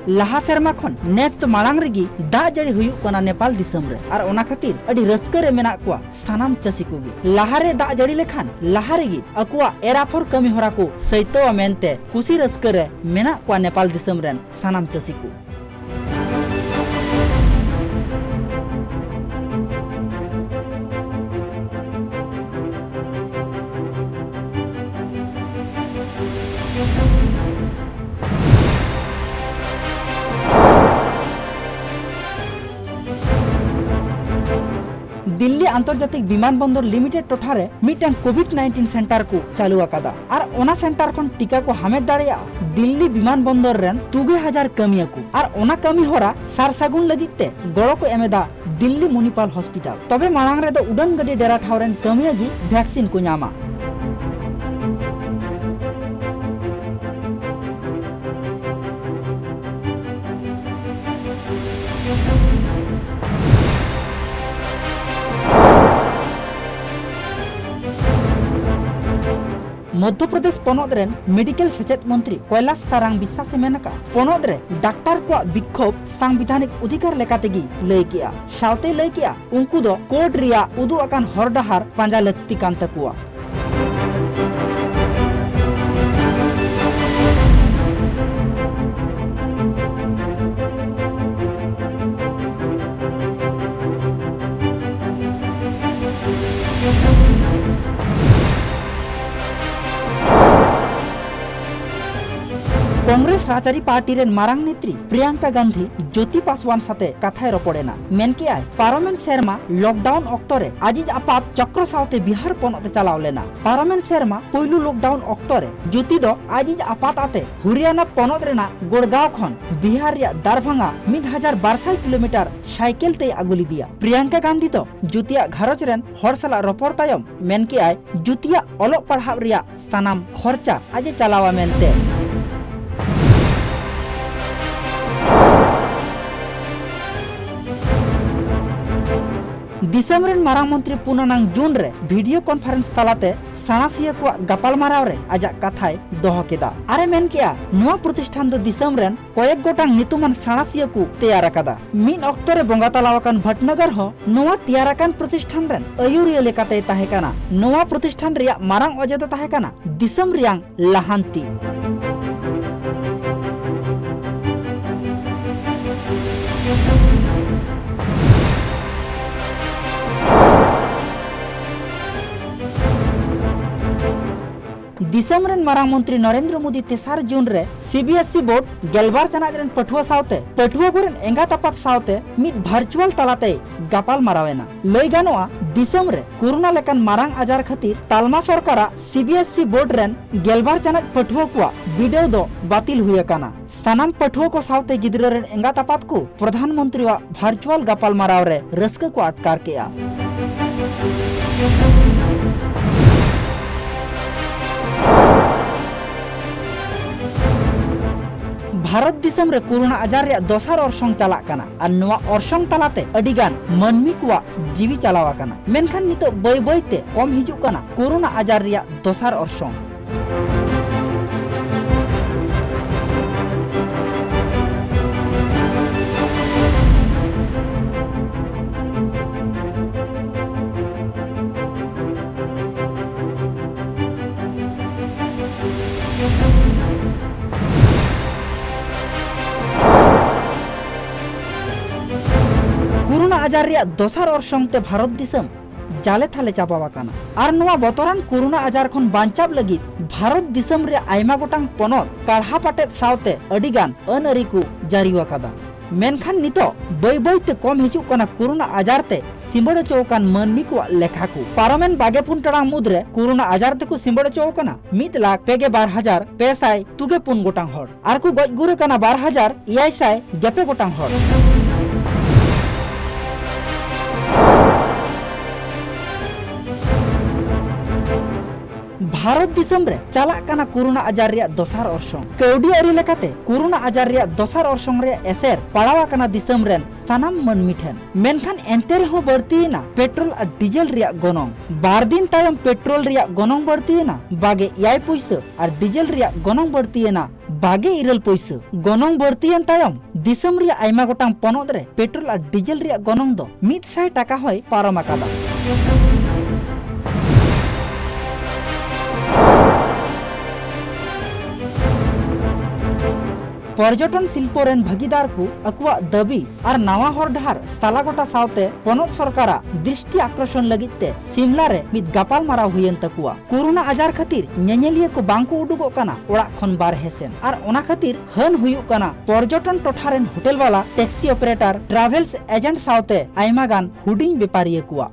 लाहा सेरमा खन नेक्स्ट मालांग रेगी दा जड़ी हुयुक कना नेपाल दिसम रे आर ओना खातिर अडी रस्का रे मेना कुआ सानाम चासी कोगी लाहारे दा जड़ी लेखान लाहारेगी अकुआ एराफोर कमी होरा को सैतो मेनते कुसी रस्का रे मेना कुआ नेपाल दिसम रेन सानाम चासी को दिल्ली अंतर्जातिक विमानबंदर लिमिटेड टोठारे मिटन कोविड-19 सेंटर को चालू आकादा और ओना सेंटर खन टीका को हामेट दाड़िया दिल्ली विमानबंदर रेन 2000 कमिया को और ओना कमी होरा सारसागुन लगिते गड़ो को एमेदा दिल्ली म्युनिसिपल हॉस्पिटल तबे मांग रे दो उड़न गडी डेरा ठावरेन कमिया गी वैक्सीन को नामा मध्य प्रदेश पनोद रेन मेडिकल सचेत मंत्री कैलाश सारांग विश्वास मेनका पनोद रे डॉक्टर को विक्षोभ संवैधानिक अधिकार लेकातेगी लय किया सावते लय किया उनको दो कोर्ट रिया उदु अकान हर डहार पांजा लक्ति कान तकुआ कांग्रेस राजरी पार्टी रेन मारांग नेत्री प्रियंका गांधी ज्योति पासवान साथे कथाय रपड़ेना मेनके आय पार्लामेंट सेरमा लॉकडाउन अक्तरे आजिज आपात चक्र सावते बिहार पनते चलाव लेना पार्लामेंट सेरमा पहिलु लॉकडाउन अक्तरे ज्योति दो आजिज आपात आते हरियाणा पनत रेना गोड़गांव खन बिहार रिया दारभांगा 1200 किलोमीटर साइकेल ते आगुली दिया प्रियंका गांधी तो ज्योतिया घरज रेन हर सला रपड़ तायम मेनके आय ज्योतिया ओलोग पढ़ाव रिया सानाम खर्चा आजे चलावा मेनते दिसंबर मारांग मंत्री पुनानांग जून रे वीडियो कॉन्फ्रेंस तलाते साणासिया को गपाल माराव रे आजा कथाय दोह केदा आरे मेन किया नवा प्रतिष्ठान दो दिसंबर कयेक गोटांग नितुमान साणासिया को तैयार आकादा मिन अक्तरे बोंगा तलावाकान भटनगर हो नवा तैयाराकान प्रतिष्ठान रेन अयुरिया लेकाते ताहेकाना नवा प्रतिष्ठान रिया मारांग अजे दो ताहेकाना दिसंबर रियांग लाहांती दिसंबर मारांग मंत्री नरेंद्र मोदी 3 जून रे सीबीएसई बोर्ड गेलबार चनाजरेन पठुआ सावते पठुआ गोरेन एंगातापात सावते मिट वर्चुअल तलाते गपाल मारावेना लय गानोआ दिसंबर रे कोरोना लेकान मारांग आजार खातिर तालमा सरकारा सीबीएसई बोर्ड रेन गेलबार चनाज पठुआ को वीडियो दो बातिल हुए काना सानाम पठुआ को सावते गिदरा रेन एंगातापात को प्रधानमंत्री वा वर्चुअल गपाल माराव रे रस्का को अटकार किया भारत दिसम रे कोरोना आजार रे दोसार ओरसंग चला काना और नवा ओरसंग तलाते अडिगान मनमी कुआ जीवी चलावा काना मेनखान नितो बय बयते कम हिजु काना कोरोना आजार रे दोसार ओरसंग कोरोना आजार रिया दोसार ओरसंगते भारत दिसम जाले थाले चापावाकाना आर नवा बतरान कोरोना आजार खन बांचाब लगी भारत दिसम रे आयमा गोटांग पनत काढ़ा पाटेत सावते अडिगान अनअरी को जारीवाकादा मेनखान नितो बय बयते कम हिजु कना कोरोना आजार ते सिंबड़ चौकान मनमी को लेखा को पारमेन बागेपुन टड़ांग मुद्रे कोरोना आजार ते को सिंबड़ चौकाना 1,12,000 पेसाय तुगे पुन गोटांग हर आर को गज गुरे कना 12,000 गेपे गोटांग हर भारत दिसम रे चला काना कोरोना आजार रिया दोसार ओरसंग कौडी अरी लेकाते कोरोना आजार रिया दोसार ओरसंग रे एसेर पड़ावा काना दिसम रेन सानाम मनमी ठेन मेनखान एंते रेहो बढ़तीना पेट्रोल और डीजल रिया गनंग 2 दिन तायम पेट्रोल रिया गनंग बढ़तीना बागे 8 पैसा और डीजल रिया गनंग बढ़तीना 24 पैसा गनोंग बढ़तियन तायम दिसम रे आइमा गोटांग पनोत रे पेट्रोल और डीजल रे गनोंग दो 100 टाका होय पारम आकादा। पर्यटन शिल्पोरेन भागीदार को अकुआ दाबी और नवा हर डहार सालागोटा सावते पनोत सरकारा दृष्टि आकर्षण लगिते सिमला रे मिद गापाल माराव हुयन तकुआ कोरोना आजार खातिर नेनेलिया को बांको उडुगो काना ओड़ा खन बारहे सेन और ओना खातिर हन हुयुग काना पर्यटन टोठारेन होटल वाला टैक्सी ऑपरेटर ट्रैवल्स एजेंट सावते आइमा गान हुडिंग व्यापारी कुआ।